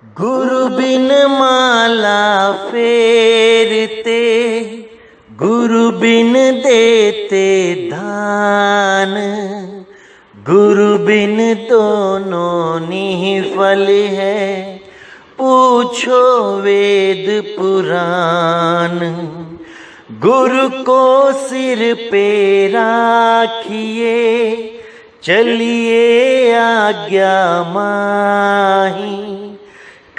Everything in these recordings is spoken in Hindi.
गुरु बिन माला फेरते, गुरु बिन देते दान, गुरु बिन दोनों निःफल है, पूछो वेद पुराण। गुरु को सिर पे राखिए, चलिए आज्ञा माही।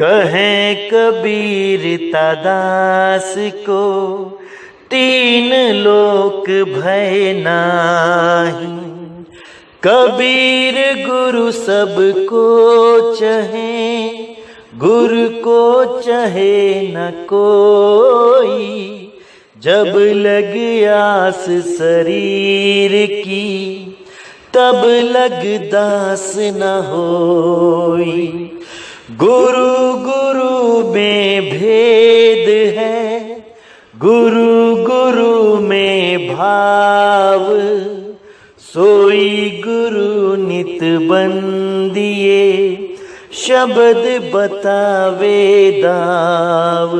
कहें कबीर दास को, तीन लोक भय नाही। कबीर गुरु सबको चहे, गुरु को चहे न कोई। जब लग आस शरीर की, तब लग दास न होई। गुरु गुरु में भेद है, गुरु गुरु में भाव। सोई गुरु नित बंदिए, शब्द बतावे दाव।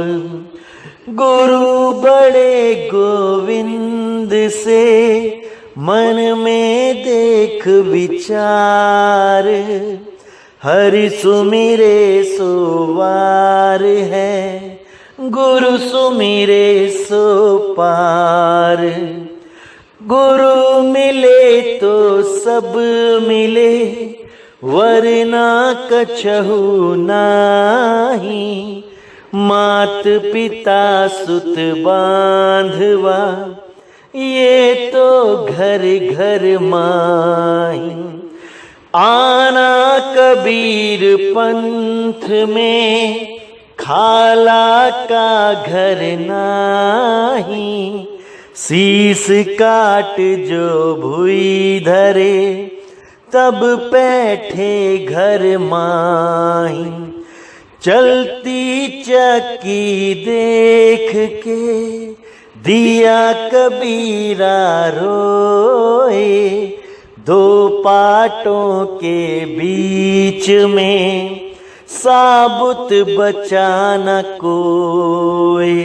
गुरु बड़े गोविंद से, मन में देख विचार। हरि सुमिरे सोवार है, गुरु सुमिरे सो पार। गुरु मिले तो सब मिले, वरना कछहु नाही। मात पिता सुत बांधवा, ये तो घर घर माही। आना कबीर पंथ में, खाला का घर नाही। शीस काट जो भुई धरे, तब बैठे घर माही। चलती चक्की देख के, दिया कबीरा रोए। दो पाटों के बीच में, साबुत बचा न कोई।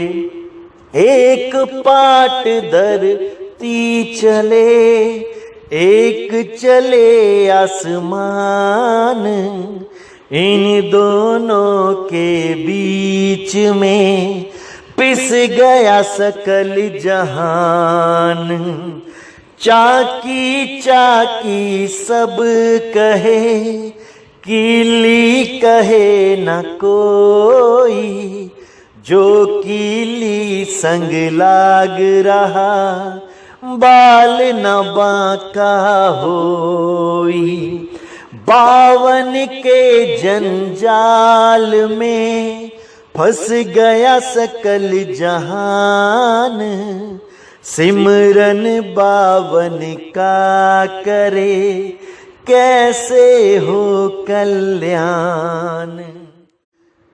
एक पाट धरती चले, एक चले आसमान। इन दोनों के बीच में, पिस गया सकल जहान। चाकी चाकी सब कहे, कीली कहे न कोई। जो कीली संग लाग रहा, बाल न बांका होई। बावन के जंजाल में, फंस गया सकल जहान। सिमरन बावन का करे, कैसे हो कल्याण।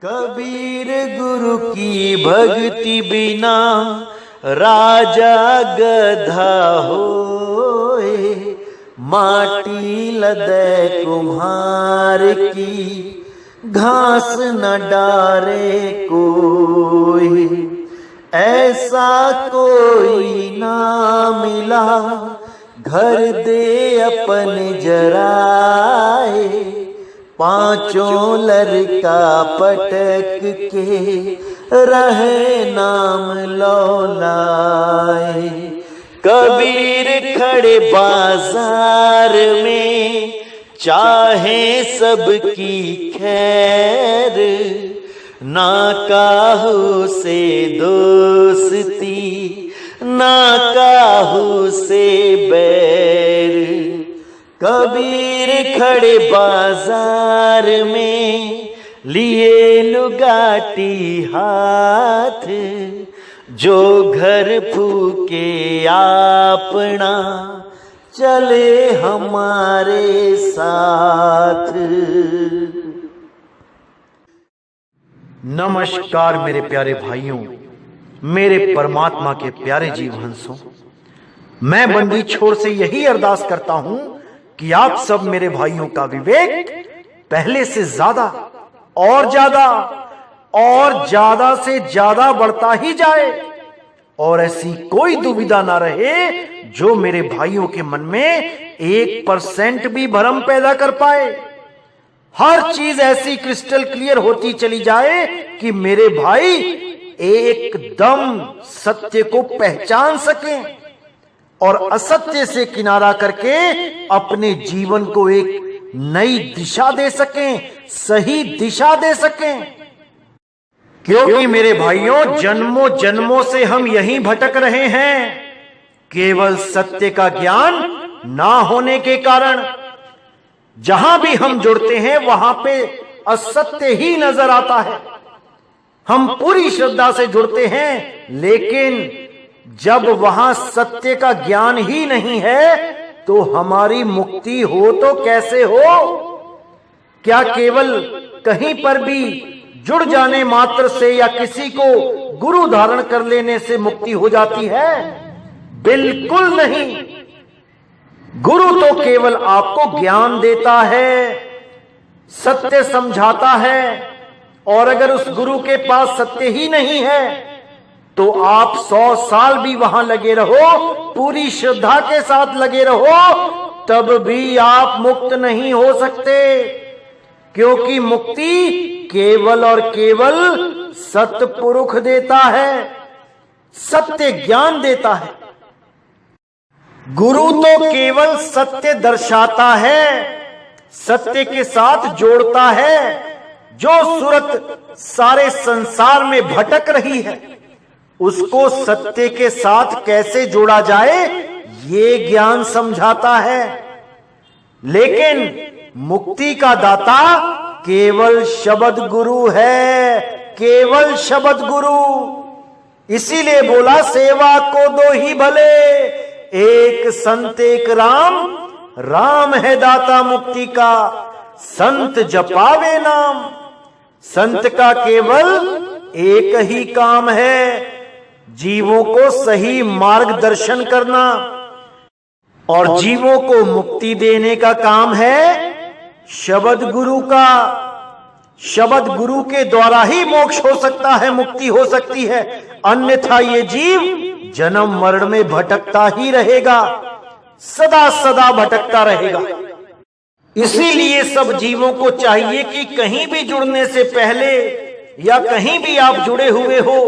कबीर गुरु की भक्ति बिना, राजा गधा होए। माटी लदे कुम्हार की, घास न डारे कोई। ऐसा कोई ना मिला, घर दे अपन जराए। पांचों लड़का पटक के, रहे नाम लौलाए। कबीर खड़े बाजार में, चाहे सबकी खैर। ना काहू से दोस्ती, ना काहू से बैर। कबीर खड़े बाजार में, लिए लुगाटी हाथ। जो घर फूके अपना, चले हमारे साथ। नमस्कार मेरे प्यारे भाइयों, मेरे परमात्मा के प्यारे जीव हंसों। मैं बंदी छोर से यही अरदास करता हूं कि आप सब मेरे भाइयों का विवेक पहले से ज्यादा और ज्यादा से ज्यादा बढ़ता ही जाए, और ऐसी कोई दुविधा ना रहे जो मेरे भाइयों के मन में 1% भी भ्रम पैदा कर पाए। हर चीज ऐसी क्रिस्टल क्लियर होती चली जाए कि मेरे भाई एकदम सत्य को पहचान सकें और असत्य से किनारा करके अपने जीवन को एक नई दिशा दे सकें, सही दिशा दे सकें। क्योंकि मेरे भाइयों, जन्मों जन्मों से हम यहीं भटक रहे हैं, केवल सत्य का ज्ञान ना होने के कारण। जहां भी हम जुड़ते हैं वहां पे असत्य ही नजर आता है। हम पूरी श्रद्धा से जुड़ते हैं, लेकिन जब वहां सत्य का ज्ञान ही नहीं है तो हमारी मुक्ति हो तो कैसे हो? क्या केवल कहीं पर भी जुड़ जाने मात्र से या किसी को गुरु धारण कर लेने से मुक्ति हो जाती है? बिल्कुल नहीं। गुरु तो केवल आपको ज्ञान देता है, सत्य समझाता है, और अगर उस गुरु के पास सत्य ही नहीं है तो आप 100 साल भी वहां लगे रहो, पूरी श्रद्धा के साथ लगे रहो, तब भी आप मुक्त नहीं हो सकते। क्योंकि मुक्ति केवल और केवल सतपुरुष देता है, सत्य ज्ञान देता है। गुरु तो केवल सत्य दर्शाता है, सत्य के साथ जोड़ता है। जो सूरत सारे संसार में भटक रही है उसको सत्य के साथ कैसे जोड़ा जाए ये ज्ञान समझाता है। लेकिन मुक्ति का दाता केवल शब्द गुरु है, केवल शब्द गुरु। इसीलिए बोला, सेवा को दो ही भले, एक संत एक राम, राम है दाता मुक्ति का, संत जपावे नाम। संत का केवल एक ही काम है, जीवों को सही मार्गदर्शन करना, और जीवों को मुक्ति देने का काम है शब्द गुरु का। शब्द गुरु के द्वारा ही मोक्ष हो सकता है, मुक्ति हो सकती है, अन्यथा ये जीव जन्म मरण में भटकता ही रहेगा, सदा सदा भटकता रहेगा। इसीलिए सब जीवों को चाहिए कि कहीं भी जुड़ने से पहले या कहीं भी आप जुड़े हुए हो,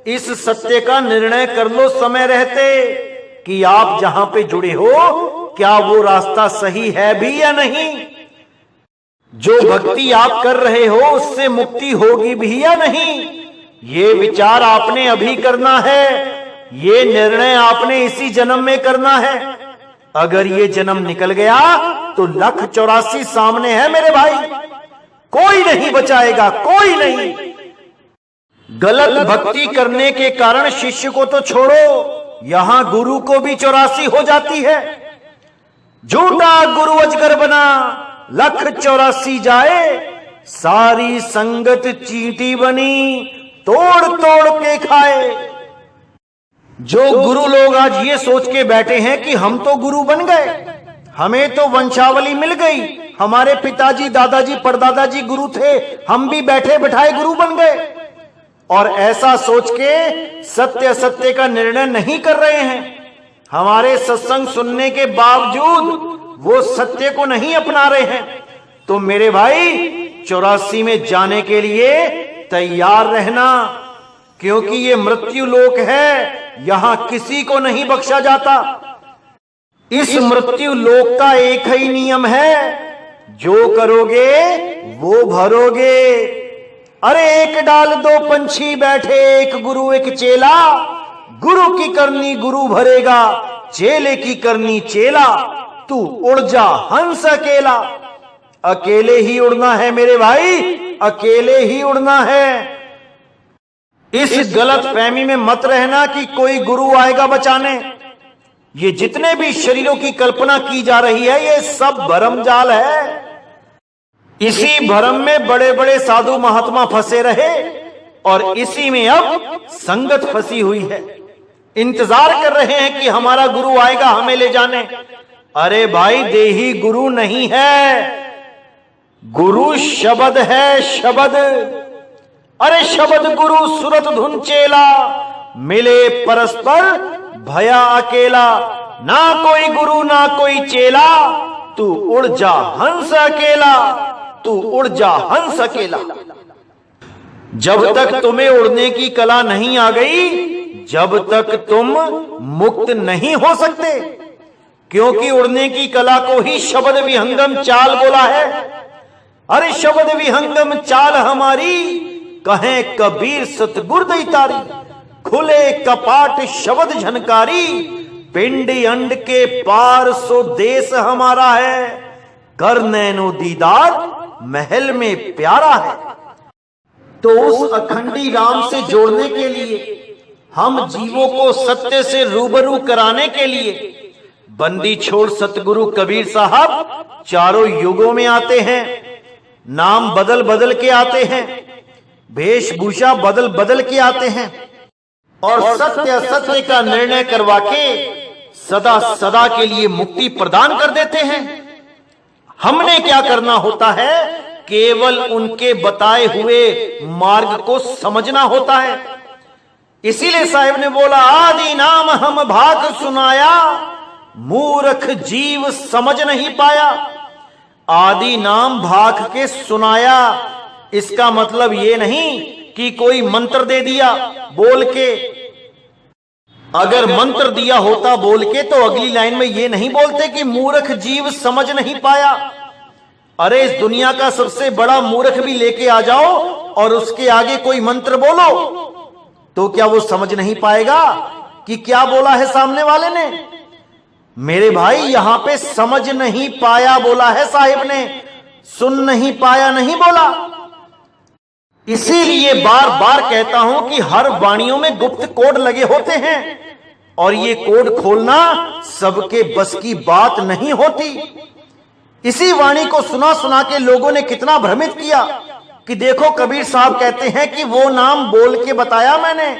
इस सत्य का निर्णय कर लो समय रहते कि आप जहां पे जुड़े हो क्या वो रास्ता सही है भी या नहीं। जो भक्ति आप कर रहे हो उससे मुक्ति होगी भी या नहीं, ये विचार आपने अभी करना है, ये निर्णय आपने इसी जन्म में करना है। अगर ये जन्म निकल गया तो 1,84 सामने है मेरे भाई, कोई नहीं बचाएगा, कोई नहीं। गलत भक्ति करने के कारण शिष्य को तो छोड़ो, यहां गुरु को भी 84 हो जाती है। झूठा गुरु अजगर बना, 1,84 जाए, सारी संगत चींटी बनी, तोड़ तोड़ के खाए। जो गुरु लोग आज ये सोच के बैठे हैं कि हम तो गुरु बन गए, हमें तो वंशावली मिल गई, हमारे पिताजी दादाजी परदादाजी गुरु थे, हम भी बैठे बैठाए गुरु बन गए, और ऐसा सोच के सत्य सत्य का निर्णय नहीं कर रहे हैं। हमारे सत्संग सुनने के बावजूद वो सत्य को नहीं अपना रहे हैं। तो मेरे भाई 84 में जाने के लिए तैयार रहना, क्योंकि ये मृत्यु लोक है, यहां किसी को नहीं बख्शा जाता। इस मृत्यु लोक का एक ही नियम है, जो करोगे वो भरोगे। अरे एक डाल दो पंछी बैठे, एक गुरु एक चेला, गुरु की करनी गुरु भरेगा, चेले की करनी चेला, तू उड़ जा हंस अकेला। अकेले ही उड़ना है मेरे भाई, अकेले ही उड़ना है। इस गलत फहमी में मत रहना कि कोई गुरु आएगा बचाने। ये जितने भी शरीरों की कल्पना की जा रही है ये सब भरमजाल है। इसी भरम में बड़े बड़े साधु महात्मा फंसे रहे और इसी में अब संगत फंसी हुई है। इंतजार कर रहे हैं कि हमारा गुरु आएगा हमें ले जाने। अरे भाई, देही गुरु नहीं है, गुरु शब्द है शब्द, अरे शब्द गुरु सुरत धुन चेला, मिले परस्पर भया अकेला। ना कोई गुरु ना कोई चेला, तू उड़ जा हंस अकेला, तू उड़ जा हंस अकेला। जब तक तुम्हें उड़ने की कला नहीं आ गई, जब तक तुम मुक्त नहीं हो सकते, क्योंकि उड़ने की कला को ही शब्द विहंगम चाल बोला है। अरे शब्द विहंगम चाल हमारी, कहें कबीर सतगुर दैतारी। खुले कपाट शब्द झनकारी, पिंडी अंड के पार सो देश हमारा है। कर नैनो दीदार महल में प्यारा है। तो उस अखंडी राम से जोड़ने के लिए, हम जीवों को सत्य से रूबरू कराने के लिए बंदी छोड़ सतगुरु कबीर साहब चारों युगों में आते हैं। नाम बदल बदल के आते हैं, वेशभूषा बदल बदल के आते हैं, और सत्य असत्य का निर्णय करवा के सदा सदा के लिए मुक्ति प्रदान कर देते हैं। हमने क्या करना होता है? केवल उनके बताए हुए मार्ग को समझना होता है। इसीलिए साहिब ने बोला, आदि नाम हम भाग सुनाया, मूर्ख जीव समझ नहीं पाया। आदि नाम भाग के सुनाया, इसका मतलब ये नहीं कि कोई मंत्र दे दिया बोल के। अगर मंत्र दिया होता बोल के तो अगली लाइन में ये नहीं बोलते कि मूर्ख जीव समझ नहीं पाया। अरे इस दुनिया का सबसे बड़ा मूर्ख भी लेके आ जाओ और उसके आगे कोई मंत्र बोलो तो क्या वो समझ नहीं पाएगा कि क्या बोला है सामने वाले ने? मेरे भाई, यहां पे समझ नहीं पाया बोला है साहिब ने, सुन नहीं पाया नहीं बोला। इसीलिए बार बार कहता हूं कि हर वाणियों में गुप्त कोड लगे होते हैं, और ये कोड खोलना सबके बस की बात नहीं होती। इसी वाणी को सुना सुना के लोगों ने कितना भ्रमित किया कि देखो कबीर साहब कहते हैं कि वो नाम बोल के बताया मैंने,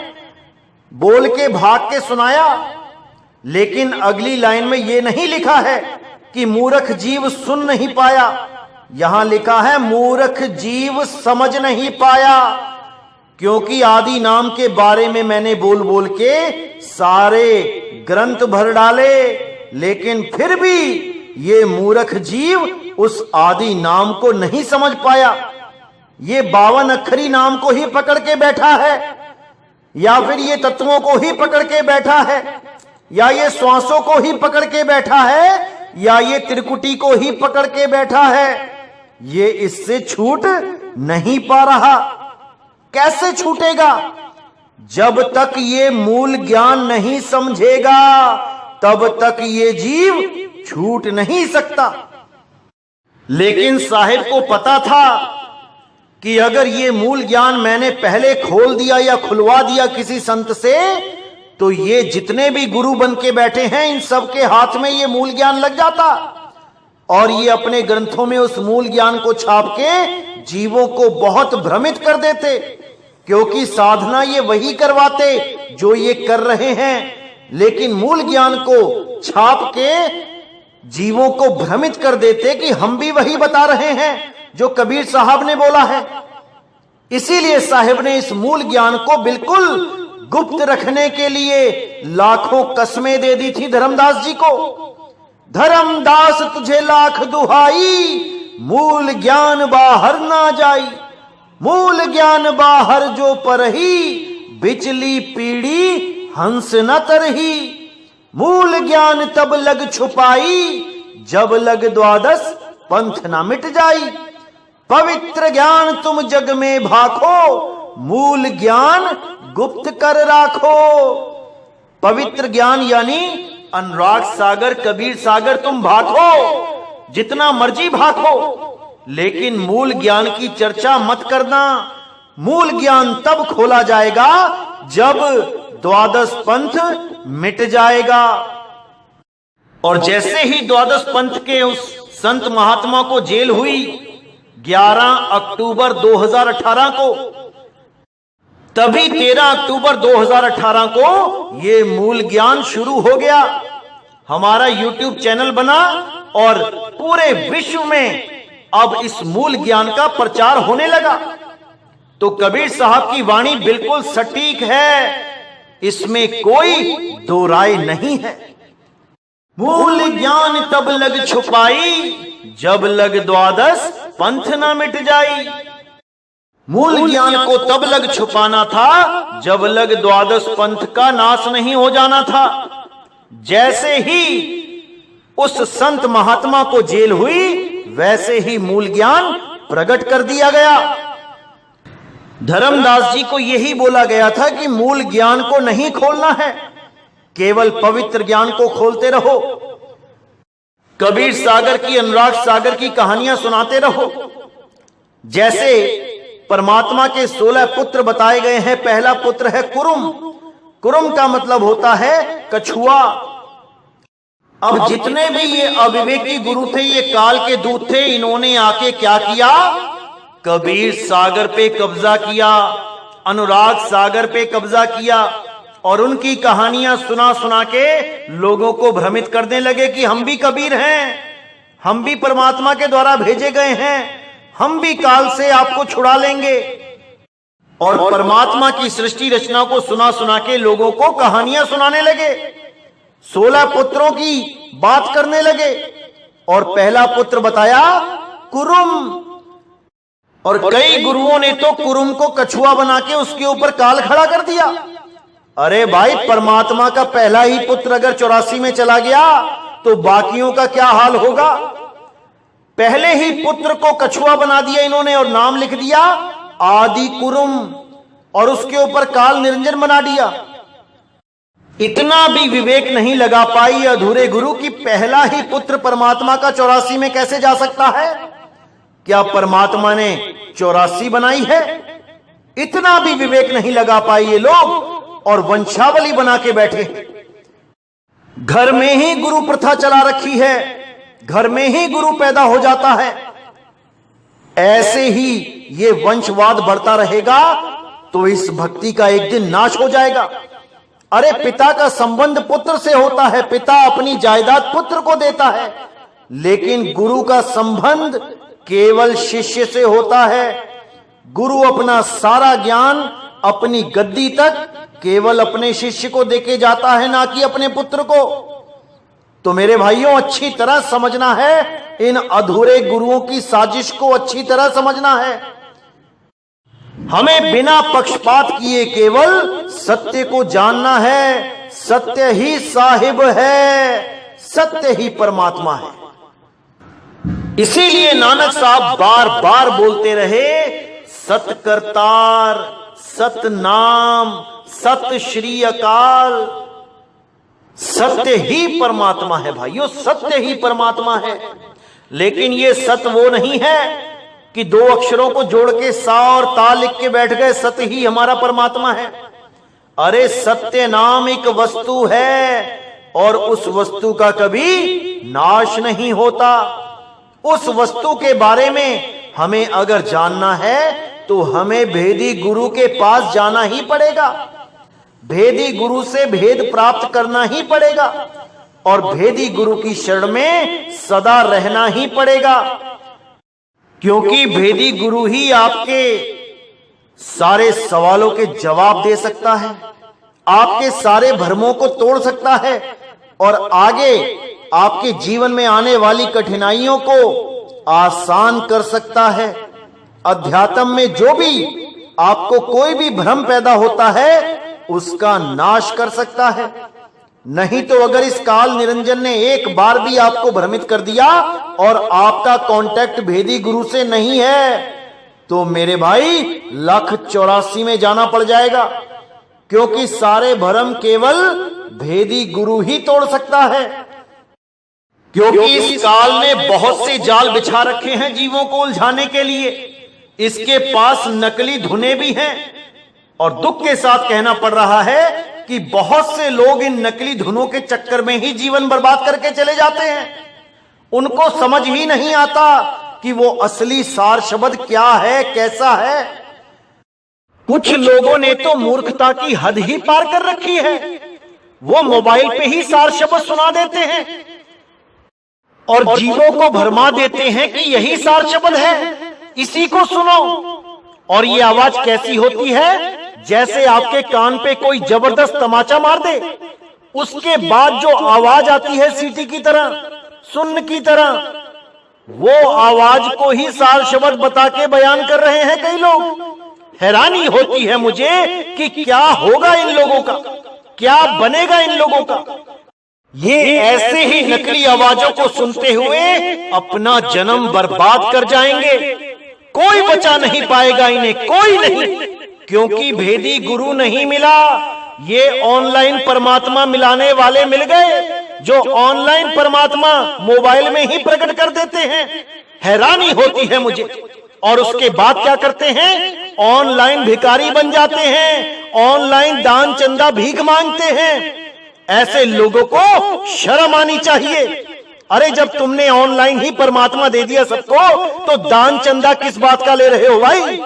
बोल के भाग के सुनाया, लेकिन अगली लाइन में ये नहीं लिखा है कि मूर्ख जीव सुन नहीं पाया। यहां लिखा है मूर्ख जीव समझ नहीं पाया, क्योंकि आदि नाम के बारे में मैंने बोल बोल के सारे ग्रंथ भर डाले, लेकिन फिर भी ये मूर्ख जीव उस आदि नाम को नहीं समझ पाया। ये 52 अक्षरी नाम को ही पकड़ के बैठा है, या फिर ये तत्वों को ही पकड़ के बैठा है, या ये श्वासों को ही पकड़ के बैठा है, या ये त्रिकुटी को ही पकड़ के बैठा है। ये इससे छूट नहीं पा रहा। कैसे छूटेगा? जब तक ये मूल ज्ञान नहीं समझेगा तब तक ये जीव छूट नहीं सकता। लेकिन साहिब को पता था कि अगर ये मूल ज्ञान मैंने पहले खोल दिया या खुलवा दिया किसी संत से, तो ये जितने भी गुरु बन के बैठे हैं इन सबके हाथ में ये मूल ज्ञान लग जाता, और ये अपने ग्रंथों में उस मूल ज्ञान को छाप के जीवों को बहुत भ्रमित कर देते, क्योंकि साधना ये वही करवाते जो ये कर रहे हैं, लेकिन मूल ज्ञान को छाप के जीवों को भ्रमित कर देते कि हम भी वही बता रहे हैं जो कबीर साहब ने बोला है। इसीलिए साहिब ने इस मूल ज्ञान को बिल्कुल गुप्त रखने के लिए लाखों कस्में दे दी थी धर्मदास जी को। धर्मदास तुझे लाख दुहाई, मूल ज्ञान बाहर ना जाई, मूल ज्ञान बाहर जो परही, बिचली पीड़ी हंस न तरही, मूल ज्ञान तब लग छुपाई, जब लग द्वादश पंथ ना मिट जाई। पवित्र ज्ञान तुम जग में भाखो, मूल ज्ञान गुप्त कर राखो। पवित्र ज्ञान यानी अनुराग सागर कबीर सागर तुम भाखो, जितना मर्जी भाखो, लेकिन मूल ज्ञान की चर्चा मत करना। मूल ज्ञान तब खोला जाएगा जब द्वादश पंथ मिट जाएगा। और जैसे ही द्वादश पंथ के उस संत महात्मा को जेल हुई 11 अक्टूबर 2018 को, तभी 13 अक्टूबर 2018 को ये मूल ज्ञान शुरू हो गया। हमारा YouTube चैनल बना और पूरे विश्व में अब इस मूल ज्ञान का प्रचार होने लगा। तो कबीर साहब की वाणी बिल्कुल सटीक है, इसमें कोई दो राय नहीं है। मूल ज्ञान तब लग छुपाई, जब लग द्वादश पंथ न मिट जाई। मूल ज्ञान को तब लग छुपाना था जब लग द्वादश पंथ का नाश नहीं हो जाना था। जैसे ही उस संत महात्मा को जेल हुई, वैसे ही मूल ज्ञान प्रकट कर दिया गया। धर्मदास जी को यही बोला गया था कि मूल ज्ञान को नहीं खोलना है, केवल पवित्र ज्ञान को खोलते रहो। कबीर सागर की, अनुराग सागर की कहानियां सुनाते रहो। जैसे परमात्मा के 16 पुत्र बताए गए हैं। पहला पुत्र है कुरुम। कुरुम का मतलब होता है कछुआ। अब जितने भी ये अविवेकी गुरु थे, ये काल के दूत थे, इन्होंने आके क्या किया? कबीर सागर पे कब्जा किया, अनुराग सागर पे कब्जा किया और उनकी कहानियां सुना सुना के लोगों को भ्रमित करने लगे कि हम भी कबीर हैं, हम भी परमात्मा के द्वारा भेजे गए हैं, हम भी काल से आपको छुड़ा लेंगे। और परमात्मा की सृष्टि रचना को सुना सुना के लोगों को कहानियां सुनाने लगे, 16 पुत्रों की बात करने लगे। और पहला पुत्र बताया कुरुम। और कई गुरुओं ने तो कुरुम को कछुआ बना के उसके ऊपर काल खड़ा कर दिया। अरे भाई, परमात्मा का पहला ही पुत्र अगर 84 में चला गया तो बाकियों का क्या हाल होगा? पहले ही पुत्र को कछुआ बना दिया इन्होंने और नाम लिख दिया आदि कुरुम और उसके ऊपर काल निरंजन बना दिया। इतना भी विवेक नहीं लगा पाई अधूरे गुरु की पहला ही पुत्र परमात्मा का 84 में कैसे जा सकता है? क्या परमात्मा ने 84 बनाई है? इतना भी विवेक नहीं लगा पाई ये लोग और वंशावली बना के बैठे। घर में ही गुरु प्रथा चला रखी है, घर में ही गुरु पैदा हो जाता है। ऐसे ही ये वंशवाद बढ़ता रहेगा तो इस भक्ति का एक दिन नाश हो जाएगा। अरे पिता का संबंध पुत्र से होता है, पिता अपनी जायदाद पुत्र को देता है, लेकिन गुरु का संबंध केवल शिष्य से होता है। गुरु अपना सारा ज्ञान अपनी गद्दी तक केवल अपने शिष्य को देके जाता है, ना कि अपने पुत्र को। तो मेरे भाइयों, अच्छी तरह समझना है, इन अधूरे गुरुओं की साजिश को अच्छी तरह समझना है। हमें बिना पक्षपात किए केवल सत्य को जानना है। सत्य ही साहिब है, सत्य ही परमात्मा है। इसीलिए नानक साहब बार बार बोलते रहे, सत करतार, सत नाम, सत श्री अकाल। सत्य ही परमात्मा है भाइयों, सत्य ही परमात्मा है। लेकिन ये सत्य वो नहीं है कि 2 अक्षरों को जोड़ के सा और ता लिख के बैठ गए, सत्य ही हमारा परमात्मा है। अरे सत्य नाम एक वस्तु है और उस वस्तु का कभी नाश नहीं होता। उस वस्तु के बारे में हमें अगर जानना है तो हमें भेदी गुरु के पास जाना ही पड़ेगा, भेदी गुरु से भेद प्राप्त करना ही पड़ेगा और भेदी गुरु की शरण में सदा रहना ही पड़ेगा, क्योंकि भेदी गुरु ही आपके सारे सवालों के जवाब दे सकता है, आपके सारे भ्रमों को तोड़ सकता है और आगे आपके जीवन में आने वाली कठिनाइयों को आसान कर सकता है। अध्यात्म में जो भी आपको कोई भी भ्रम पैदा होता है उसका नाश कर सकता है। नहीं तो अगर इस काल निरंजन ने एक बार भी आपको भ्रमित कर दिया और आपका कांटेक्ट भेदी गुरु से नहीं है तो मेरे भाई 184 में जाना पड़ जाएगा, क्योंकि सारे भ्रम केवल भेदी गुरु ही तोड़ सकता है। क्योंकि इस काल ने बहुत से जाल बिछा रखे हैं जीवों को उलझाने के लिए। इसके पास नकली धुनें भी हैं और दुख के साथ कहना पड़ रहा है कि बहुत से लोग इन नकली धुनों के चक्कर में ही जीवन बर्बाद करके चले जाते हैं। उनको समझ ही नहीं आता कि वो असली सार शब्द क्या है, कैसा है। कुछ लोगों ने तो मूर्खता की हद ही पार कर रखी है, वो मोबाइल पे ही सार शब्द सुना देते हैं। और जीवों को भरमा देते हैं कि यही सार शब्द है, इसी को सुनो। और ये आवाज कैसी होती है? जैसे आपके कान पे कोई जबरदस्त तमाचा मार दे, उसके बाद जो आवाज आती है सीटी की तरह, सुन्न की तरह, वो आवाज को ही सार शब्द बता के बयान कर रहे हैं कई लोग। हैरानी होती है मुझे कि क्या होगा इन लोगों का, क्या बनेगा इन लोगों का। ये ऐसे ही नकली आवाजों को सुनते हुए अपना जन्म बर्बाद कर जाएंगे। कोई बचा नहीं पाएगा इन्हें, कोई नहीं, क्योंकि भेदी गुरु नहीं मिला। ये ऑनलाइन परमात्मा मिलाने वाले मिल गए, जो ऑनलाइन परमात्मा मोबाइल में ही प्रकट कर देते हैं। हैरानी होती है मुझे। और उसके बाद क्या करते हैं? ऑनलाइन भिखारी बन जाते हैं, ऑनलाइन दान चंदा भीख मांगते हैं। ऐसे लोगों को शर्म आनी चाहिए। अरे जब तुमने ऑनलाइन ही परमात्मा दे दिया सबको, तो दान चंदा किस बात का ले रहे हो भाई?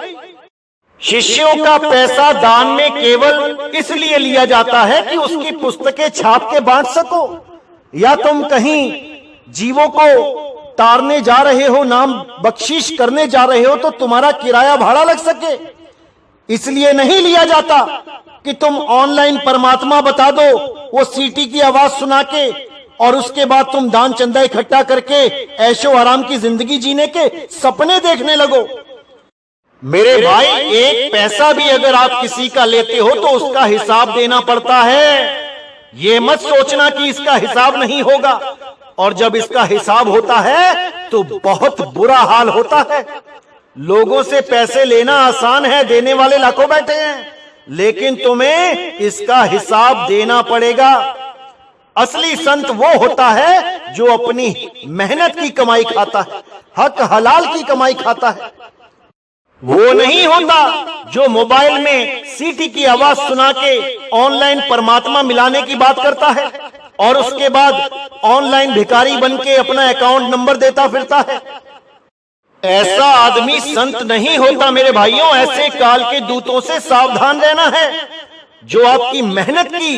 शिष्यों का पैसा दान में केवल इसलिए लिया जाता है कि उसकी पुस्तकें छाप के बांट सको, या तुम कहीं जीवों को तारने जा रहे हो, नाम बख्शीश करने जा रहे हो, तो तुम्हारा किराया भाड़ा लग सके। इसलिए नहीं लिया जाता कि तुम ऑनलाइन परमात्मा बता दो, वो सीटी की आवाज सुना के, और उसके बाद तुम दान चंदा इकट्ठा करके ऐशो आराम की जिंदगी जीने के सपने देखने लगो। मेरे भाई, एक पैसा भी अगर आप किसी का लेते हो तो उसका हिसाब देना पड़ता है। ये मत सोचना कि इसका हिसाब नहीं होगा। और जब इसका हिसाब होता है तो बहुत बुरा हाल होता है। लोगों से पैसे लेना आसान है, देने वाले लाखों बैठे हैं, लेकिन तुम्हें इसका हिसाब देना पड़ेगा। असली संत वो होता है जो अपनी मेहनत की कमाई खाता है, हक हलाल की कमाई खाता है। वो नहीं होता जो मोबाइल में सीटी की आवाज सुना के ऑनलाइन परमात्मा मिलाने की बात करता है और उसके बाद ऑनलाइन भिखारी बन के अपना अकाउंट नंबर देता फिरता है। ऐसा आदमी संत नहीं होता मेरे भाइयों। ऐसे काल के दूतों से सावधान रहना है, जो आपकी मेहनत की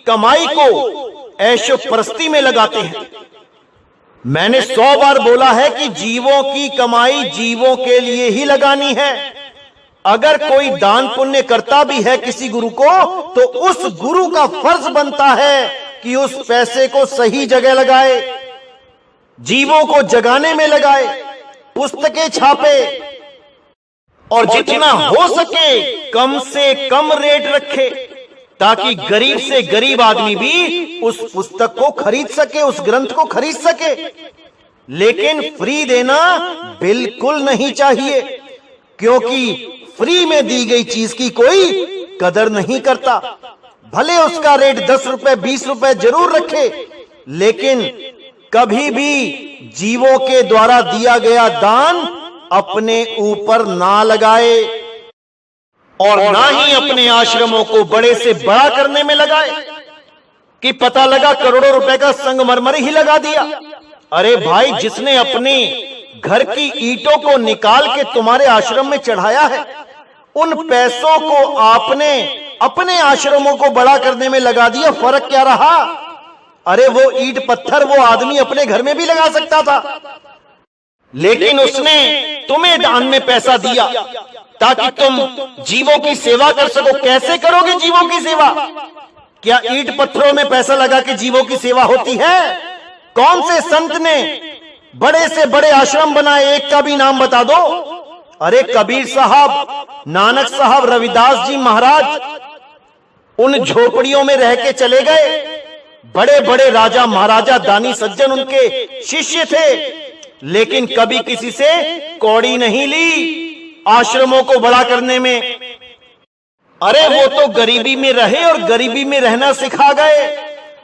कमाई को ऐशो परस्ती में लगाते हैं। मैंने 100 बार बोला है कि जीवों की कमाई जीवों के लिए ही लगानी है। अगर कोई दान पुण्य करता भी है किसी गुरु को, तो उस गुरु का फर्ज बनता है कि उस पैसे को सही जगह लगाए, जीवों को जगाने में लगाए, पुस्तकें छापे, और जितना हो सके कम से कम रेट रखे, ताकि गरीब से गरीब आदमी भी उस पुस्तक को खरीद सके, उस ग्रंथ को खरीद सके। लेकिन फ्री देना बिल्कुल नहीं चाहिए, क्योंकि फ्री में दी गई चीज की कोई कदर नहीं करता। भले उसका रेट 10 रुपए 20 रुपए जरूर रखे, लेकिन कभी भी जीवों के द्वारा दिया गया दान अपने ऊपर ना लगाए, और ना ही अपने आश्रमों को बड़े से बड़ा करने में लगाए कि पता लगा करोड़ों रुपए का संगमरमर ही लगा दिया। अरे भाई, जिसने अपने घर की ईंटों को निकाल के तुम्हारे आश्रम में चढ़ाया है, उन पैसों को आपने अपने आश्रमों को बड़ा करने में लगा दिया। फर्क क्या रहा? अरे वो ईंट पत्थर वो आदमी अपने घर में भी लगा सकता था, लेकिन उसने तुम्हें दान में पैसा दिया ताकि तुम जीवों की सेवा कर सको। कैसे करोगे जीवों की सेवा? क्या ईंट पत्थरों में पैसा लगा के जीवों की सेवा होती है? कौन से संत ने बड़े से बड़े आश्रम बनाए? एक का भी नाम बता दो। अरे कबीर साहब, नानक साहब, रविदास जी महाराज उन झोपड़ियों में रह के चले गए। बड़े बड़े राजा महाराजा दानी सज्जन उनके शिष्य थे, लेकिन कभी किसी से कौड़ी नहीं ली आश्रमों को बड़ा करने में। अरे वो तो गरीबी में रहे और गरीबी में रहना सिखा गए।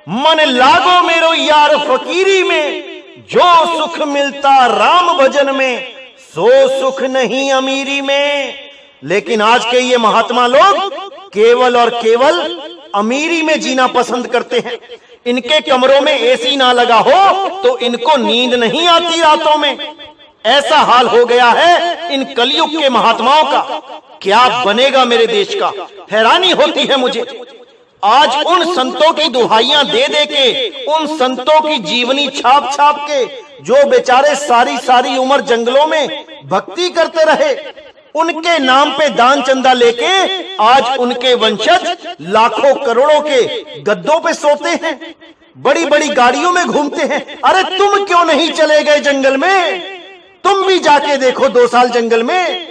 मन लागो मेरो यार फकीरी में, जो सुख मिलता राम भजन में, सो सुख नहीं अमीरी में। लेकिन आज के ये महात्मा लोग केवल और केवल अमीरी में जीना पसंद करते हैं। इनके कमरों में एसी ना लगा हो तो इनको नींद नहीं आती रातों में। ऐसा हाल हो गया है इन कलयुग के महात्माओं का। क्या बनेगा मेरे देश का? हैरानी होती है मुझे। आज उन संतों की दुहाइयां दे दे के, उन संतों की जीवनी छाप छाप के, जो बेचारे सारी सारी उम्र जंगलों में भक्ति करते रहे, उनके नाम पे दान चंदा लेके आज उनके वंशज लाखों करोड़ों के गद्दों पे सोते हैं, बड़ी बड़ी गाड़ियों में घूमते हैं। अरे तुम क्यों नहीं चले गए जंगल में? तुम भी जाके देखो 2 साल जंगल में,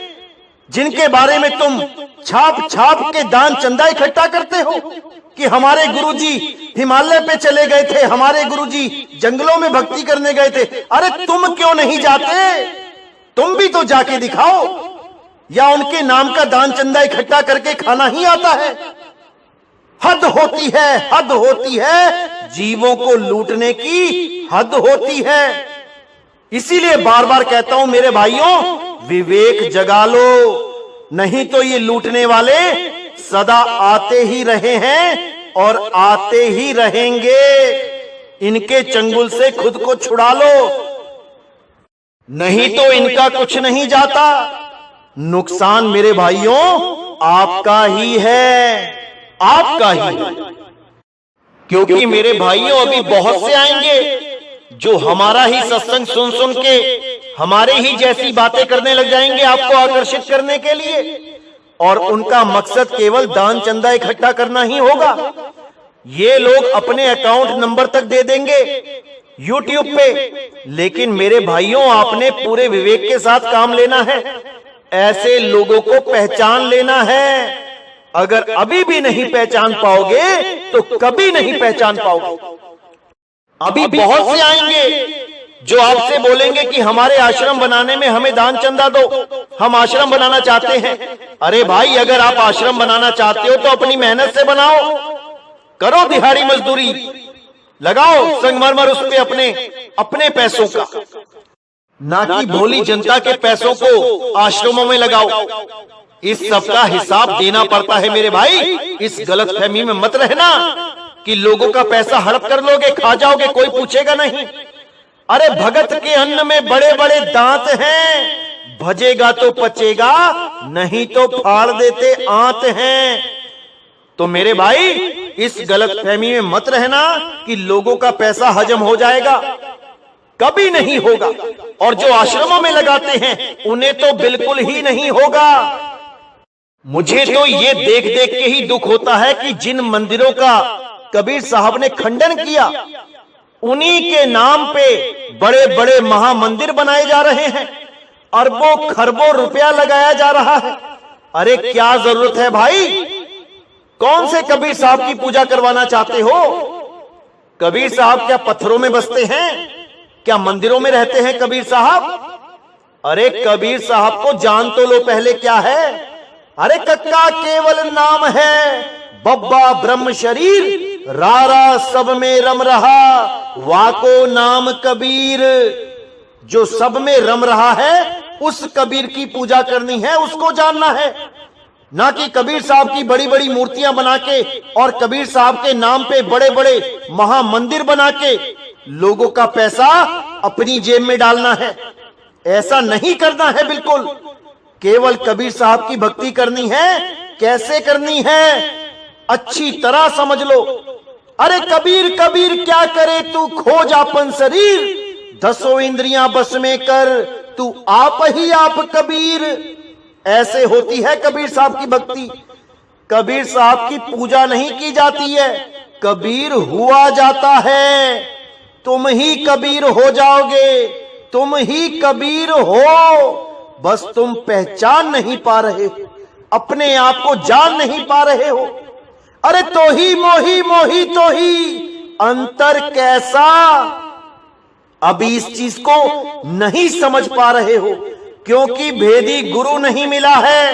जिनके बारे में तुम छाप छाप के दान चंदा इकट्ठा करते हो कि हमारे गुरुजी हिमालय पे चले गए थे, हमारे गुरुजी जंगलों में भक्ति करने गए थे। अरे तुम क्यों नहीं जाते? तुम भी तो जाके दिखाओ। या उनके नाम का दान चंदा इकट्ठा करके खाना ही आता है? हद होती है, हद होती है, जीवों को लूटने की हद होती है। इसीलिए बार बार कहता हूं मेरे भाइयों, विवेक जगा लो, नहीं तो ये लूटने वाले सदा आते ही रहे हैं और आते ही रहेंगे। इनके चंगुल से खुद को छुड़ा लो, नहीं तो इनका कुछ नहीं जाता। नुकसान मेरे भाइयों आपका ही है, आपका ही। क्योंकि मेरे भाइयों अभी बहुत से आएंगे जो हमारा ही सत्संग सुन सुन के हमारे ही जैसी बातें करने लग जाएंगे आपको आकर्षित करने के लिए, और उनका मकसद केवल दान चंदा इकट्ठा करना ही होगा। ये लोग अपने अकाउंट नंबर तक दे देंगे YouTube पे, लेकिन मेरे भाइयों आपने पूरे विवेक के साथ काम लेना है, ऐसे लोगों को पहचान लेना है। अगर अभी भी नहीं पहचान पाओगे तो कभी नहीं पहचान पाओगे। अभी बहुत से आएंगे जो आपसे बोलेंगे कि हमारे आश्रम बनाने में हमें दान चंदा दो, हम आश्रम बनाना चाहते हैं। अरे भाई, अगर आप आश्रम बनाना चाहते हो तो अपनी मेहनत से बनाओ, करो दिहाड़ी मजदूरी, लगाओ संगमरमर उस पे अपने पैसों का, ना कि भोली जनता के पैसों को आश्रमों में लगाओ। इस सब का हिसाब देना पड़ता है मेरे भाई। इस गलतफहमी में मत रहना कि लोगों का पैसा हड़प कर लोगे, खा जाओगे, कोई पूछेगा नहीं। अरे भगत के अन्न में बड़े बड़े दांत हैं, भजेगा तो पचेगा, नहीं तो फाड़ देते आंत हैं। तो मेरे भाई इस गलतफहमी में मत रहना कि लोगों का पैसा हजम हो जाएगा, कभी नहीं होगा। और जो आश्रमों में लगाते हैं उन्हें तो बिल्कुल ही नहीं होगा। मुझे तो ये देख देख के ही दुख होता है कि जिन मंदिरों का कबीर साहब ने खंडन किया, उन्हीं के नाम पे बड़े बड़े महामंदिर बनाए जा रहे हैं, अरबों खरबों रुपया लगाया जा रहा है। अरे क्या जरूरत है भाई? कौन से कबीर साहब की पूजा करवाना चाहते हो? कबीर साहब क्या पत्थरों में बसते हैं? क्या मंदिरों में रहते हैं कबीर साहब? अरे कबीर साहब को जान तो लो पहले क्या है। अरे कक्का केवल नाम है, बब्बा ब्रह्म शरीर, रारा सब में रम रहा, वाको नाम कबीर। जो सब में रम रहा है उस कबीर की पूजा करनी है, उसको जानना है, ना कि कबीर साहब की बड़ी बड़ी मूर्तियां बना के और कबीर साहब के नाम पे बड़े बड़े महामंदिर बना के लोगों का पैसा अपनी जेब में डालना है। ऐसा नहीं करना है बिल्कुल। केवल कबीर साहब की भक्ति करनी है। कैसे करनी है अच्छी तरह समझ लो। अरे कबीर कबीर क्या करे तू खोज आपन शरीर, 10 इंद्रियां बस में कर तू आप ही आप कबीर। ऐसे होती है कबीर साहब की भक्ति। कबीर साहब की पूजा नहीं की जाती है, कबीर हुआ जाता है। तुम ही कबीर हो जाओगे, तुम ही कबीर हो, बस तुम पहचान नहीं पा रहे, अपने आप को जान नहीं पा रहे हो। अरे तो ही मोही मोही तो ही अंतर कैसा, अभी इस चीज को नहीं समझ पा रहे हो क्योंकि भेदी गुरु नहीं मिला है।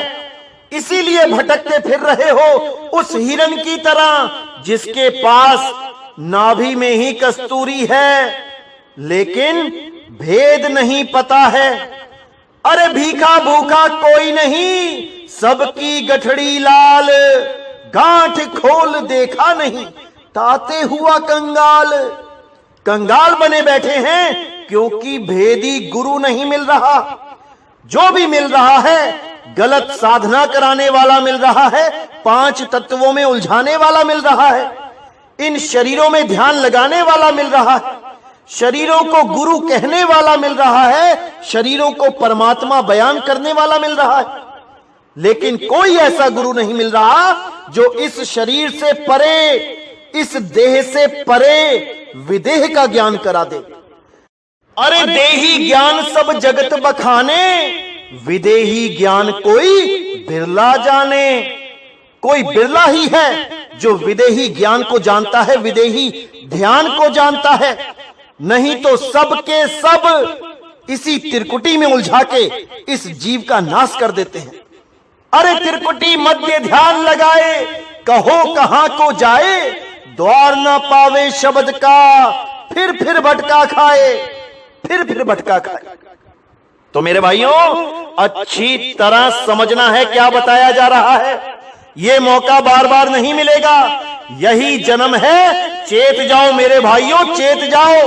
इसीलिए भटकते फिर रहे हो उस हिरन की तरह जिसके पास नाभि में ही कस्तूरी है, लेकिन भेद नहीं पता है। अरे भीखा भूखा कोई नहीं, सबकी गठड़ी लाल, गांठ खोल देखा नहीं, ताते हुआ कंगाल। कंगाल बने बैठे हैं क्योंकि भेदी गुरु नहीं मिल रहा। जो भी मिल रहा है गलत साधना कराने वाला मिल रहा है, 5 तत्वों में उलझाने वाला मिल रहा है, इन शरीरों में ध्यान लगाने वाला मिल रहा है, शरीरों को गुरु कहने वाला मिल रहा है, शरीरों को परमात्मा बयान करने वाला मिल रहा है। लेकिन कोई ऐसा गुरु नहीं मिल रहा जो इस शरीर से परे, इस देह से परे विदेह का ज्ञान करा दे। अरे देही ज्ञान सब जगत बखाने, विदेही ज्ञान कोई बिरला जाने। कोई बिरला ही है जो विदेही ज्ञान को जानता है, विदेही ध्यान को जानता है। नहीं तो सब के सब इसी त्रिकुटी में उलझा के इस जीव का नाश कर देते हैं। अरे त्रिकुटी मध्य ध्यान लगाए, कहो कहां को जाए, द्वार ना पावे शब्द का, फिर भटका खाए, फिर भटका खाए। तो मेरे भाइयों, अच्छी तरह समझना है क्या बताया जा रहा है। ये मौका बार बार नहीं मिलेगा, यही जन्म है। चेत जाओ मेरे भाइयों, चेत जाओ।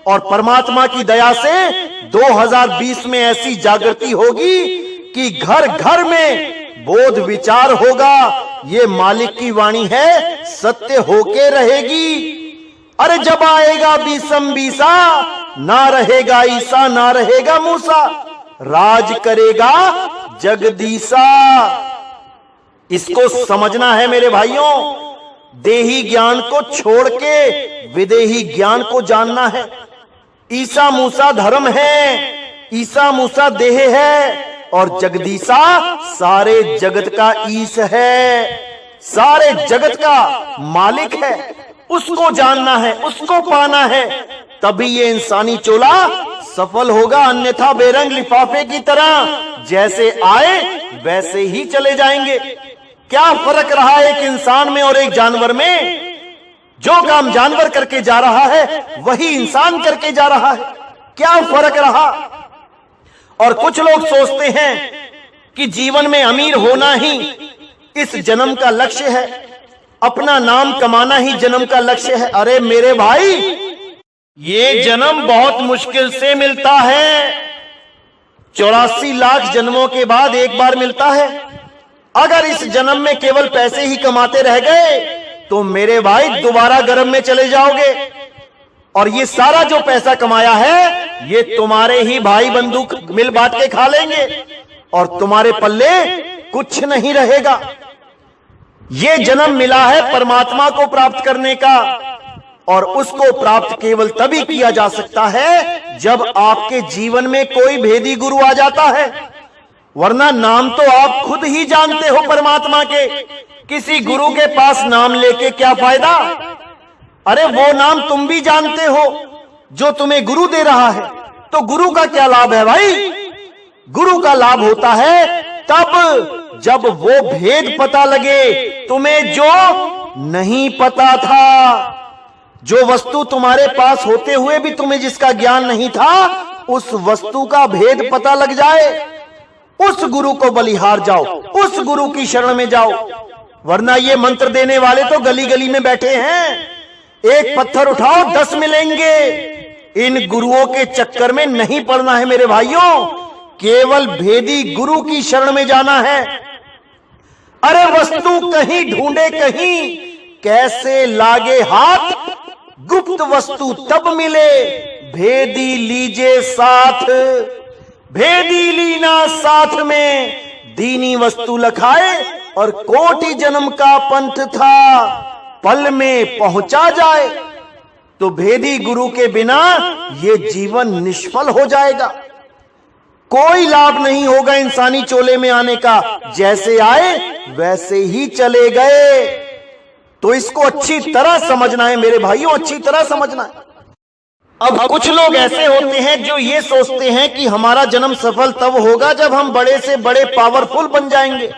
और परमात्मा की दया से 2020 में ऐसी जागृति होगी कि घर घर में बोध विचार होगा। ये मालिक की वाणी है, सत्य होके रहेगी। अरे जब आएगा बीसम बीसा, ना रहेगा ईसा ना रहेगा मूसा, राज करेगा जगदीसा। इसको समझना है मेरे भाइयों। देही ज्ञान को छोड़ के विदेही ज्ञान को जानना है। ईसा मूसा धर्म है, ईसा मूसा देह है, और जगदीसा सारे जगत का ईश है, सारे जगत का मालिक है। उसको जानना है, उसको पाना है, तभी ये इंसानी चोला सफल होगा। अन्यथा बेरंग लिफाफे की तरह जैसे आए वैसे ही चले जाएंगे। क्या फर्क रहा एक इंसान में और एक जानवर में? जो काम जानवर करके जा रहा है वही इंसान करके जा रहा है। क्या फर्क रहा? और कुछ लोग सोचते हैं कि जीवन में अमीर होना ही इस जन्म का लक्ष्य है, अपना नाम कमाना ही जन्म का लक्ष्य है। अरे मेरे भाई, ये जन्म बहुत मुश्किल से मिलता है। 84 लाख जन्मों के बाद एक बार मिलता है। अगर इस जन्म में केवल पैसे ही कमाते रह गए तो मेरे भाई दोबारा गर्भ में चले जाओगे। और ये सारा जो पैसा कमाया है ये तुम्हारे ही भाई बंधु मिल बांट के खा लेंगे और तुम्हारे पल्ले कुछ नहीं रहेगा। ये जन्म मिला है परमात्मा को प्राप्त करने का, और उसको प्राप्त केवल तभी किया जा सकता है जब आपके जीवन में कोई भेदी गुरु आ जाता है। वरना नाम तो आप खुद ही जानते हो परमात्मा के, किसी गुरु के पास नाम लेके क्या फायदा? अरे वो नाम तुम भी जानते हो जो तुम्हें गुरु दे रहा है, तो गुरु का क्या लाभ है भाई? गुरु का लाभ होता है तब जब वो भेद पता लगे तुम्हें जो नहीं पता था। जो वस्तु तुम्हारे पास होते हुए भी तुम्हें जिसका ज्ञान नहीं था, उस वस्तु का भेद पता लग जाए, उस गुरु को बलिहार जाओ, उस गुरु की शरण में जाओ। वरना ये मंत्र देने वाले तो गली गली में बैठे हैं, एक पत्थर उठाओ 10 मिलेंगे। इन गुरुओं के चक्कर में नहीं पड़ना है मेरे भाइयों, केवल भेदी गुरु की शरण में जाना है। अरे वस्तु कहीं ढूंढे कहीं, कैसे लागे हाथ, गुप्त वस्तु तब मिले, भेदी लीजे साथ। भेदी लीना साथ में, दीनी वस्तु लखाए और कोटि जन्म का पंथ था, पल में पहुंचा जाए। तो भेदी गुरु के बिना ये जीवन निष्फल हो जाएगा। कोई लाभ नहीं होगा इंसानी चोले में आने का, जैसे आए वैसे ही चले गए। तो इसको अच्छी तरह समझना है मेरे भाइयों, अच्छी तरह समझना है। अब कुछ लोग ऐसे होते हैं जो ये सोचते हैं कि हमारा जन्म सफल तब होगा जब हम बड़े से बड़े पावरफुल बन जाएंगे,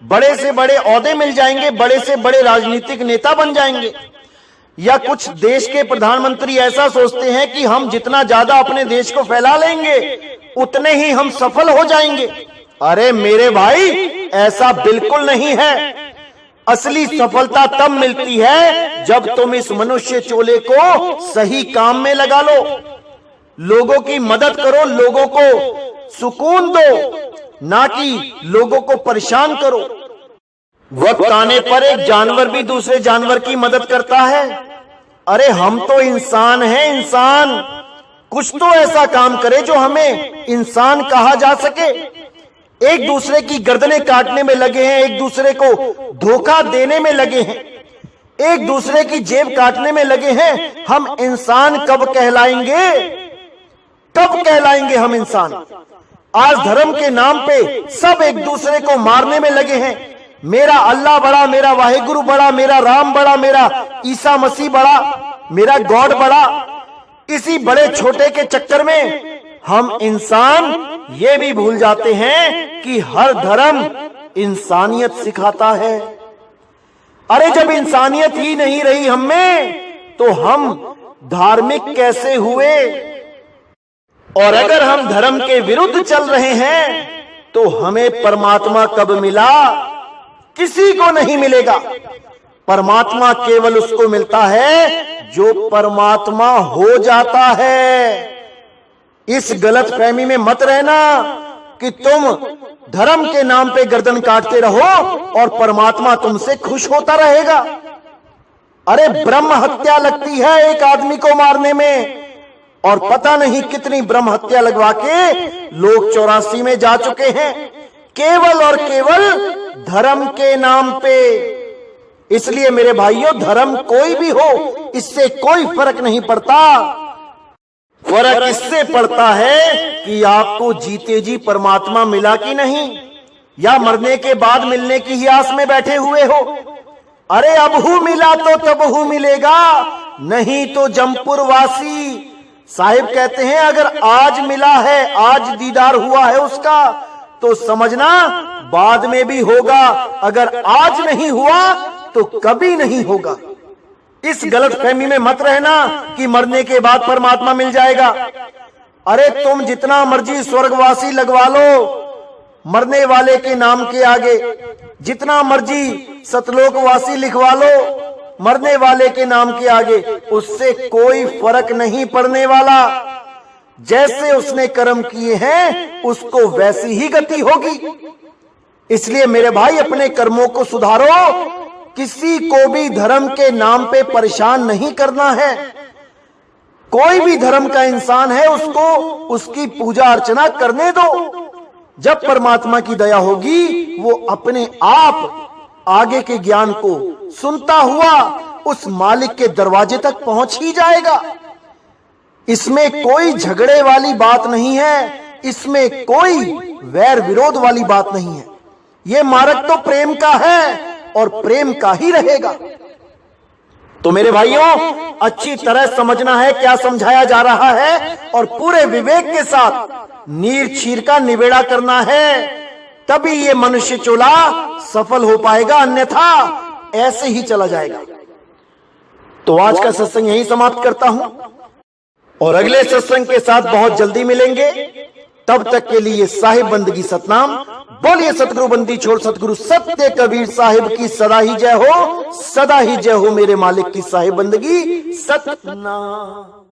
बड़े से बड़े ओहदे मिल जाएंगे, बड़े से बड़े राजनीतिक नेता बन जाएंगे। या कुछ देश के प्रधानमंत्री ऐसा सोचते हैं कि हम जितना ज्यादा अपने देश को फैला लेंगे उतने ही हम सफल हो जाएंगे। अरे मेरे भाई, ऐसा बिल्कुल नहीं है। असली सफलता तब मिलती है जब तुम इस मनुष्य चोले को सही काम में लगा लो, लोगों की मदद करो, लोगों को सुकून दो, ना कि लोगों को परेशान करो। वक्त आने पर एक जानवर भी दूसरे जानवर की मदद करता है। अरे हम तो इंसान हैं, इंसान। कुछ तो ऐसा काम करे जो हमें इंसान कहा जा सके। एक दूसरे की गर्दनें काटने में लगे हैं, एक दूसरे को धोखा देने में लगे हैं, एक दूसरे की जेब काटने में लगे हैं। हम इंसान कब कहलाएंगे? कब कहलाएंगे हम इंसान? आज धर्म के नाम पे सब एक दूसरे को मारने में लगे हैं। मेरा अल्लाह बड़ा, मेरा वाहिगुरु बड़ा, मेरा राम बड़ा, मेरा ईसा मसीह बड़ा, मेरा गॉड बड़ा। इसी बड़े छोटे के चक्कर में हम इंसान ये भी भूल जाते हैं कि हर धर्म इंसानियत सिखाता है। अरे जब इंसानियत ही नहीं रही हम में, तो हम धार्मिक कैसे हुए? और अगर हम धर्म के विरुद्ध चल रहे हैं, तो हमें परमात्मा कब मिला? किसी को नहीं मिलेगा। परमात्मा केवल उसको मिलता है जो परमात्मा हो जाता है। इस गलत फहमी में मत रहना कि तुम धर्म के नाम पे गर्दन काटते रहो और परमात्मा तुमसे खुश होता रहेगा। अरे ब्रह्म हत्या लगती है एक आदमी को मारने में, और पता नहीं कितनी ब्रह्म हत्या लगवा के लोग 84 में जा चुके हैं, केवल और केवल धर्म के नाम पे। इसलिए मेरे भाइयों, धर्म कोई भी हो, इससे कोई फर्क नहीं पड़ता। फर्क इससे पड़ता है कि आपको जीते जी परमात्मा मिला कि नहीं, या मरने के बाद मिलने की ही आस में बैठे हुए हो। अरे अब हूं मिला तो तब हूं मिलेगा, नहीं तो जमपुर वासी। साहिब कहते हैं अगर आज मिला है, आज दीदार हुआ है उसका, तो समझना बाद में भी होगा। अगर आज नहीं हुआ तो कभी नहीं होगा। इस गलत फहमी में मत रहना कि मरने के बाद परमात्मा मिल जाएगा। अरे तुम जितना मर्जी स्वर्गवासी लगवा लो मरने वाले के नाम के आगे, जितना मर्जी सतलोकवासी लिखवा लो मरने वाले के नाम के आगे, उससे कोई फर्क नहीं पड़ने वाला। जैसे उसने कर्म किए हैं उसको वैसी ही गति होगी। इसलिए मेरे भाई, अपने कर्मों को सुधारो। किसी को भी धर्म के नाम पे परेशान नहीं करना है। कोई भी धर्म का इंसान है, उसको उसकी पूजा अर्चना करने दो। जब परमात्मा की दया होगी, वो अपने आप आगे के ज्ञान को सुनता हुआ उस मालिक के दरवाजे तक पहुंच ही जाएगा। इसमें कोई झगड़े वाली बात नहीं है, इसमें कोई वैर विरोध वाली बात नहीं है। ये मार्ग तो प्रेम का है और प्रेम का ही रहेगा। तो मेरे भाइयों, अच्छी तरह समझना है क्या समझाया जा रहा है, और पूरे विवेक के साथ नीर चीर का निबेड़ा करना है, तभी ये मनुष्य चोला सफल हो पाएगा, अन्यथा ऐसे ही चला जाएगा। तो आज का सत्संग यही समाप्त करता हूं, और अगले सत्संग के साथ बहुत जल्दी मिलेंगे। तब तक के लिए साहिब बंदगी सतनाम। बोलिए सतगुरु बंदी छोड़ सतगुरु सत्य कबीर साहिब की सदा ही जय हो, सदा ही जय हो। मेरे मालिक की साहिब बंदगी सतनाम।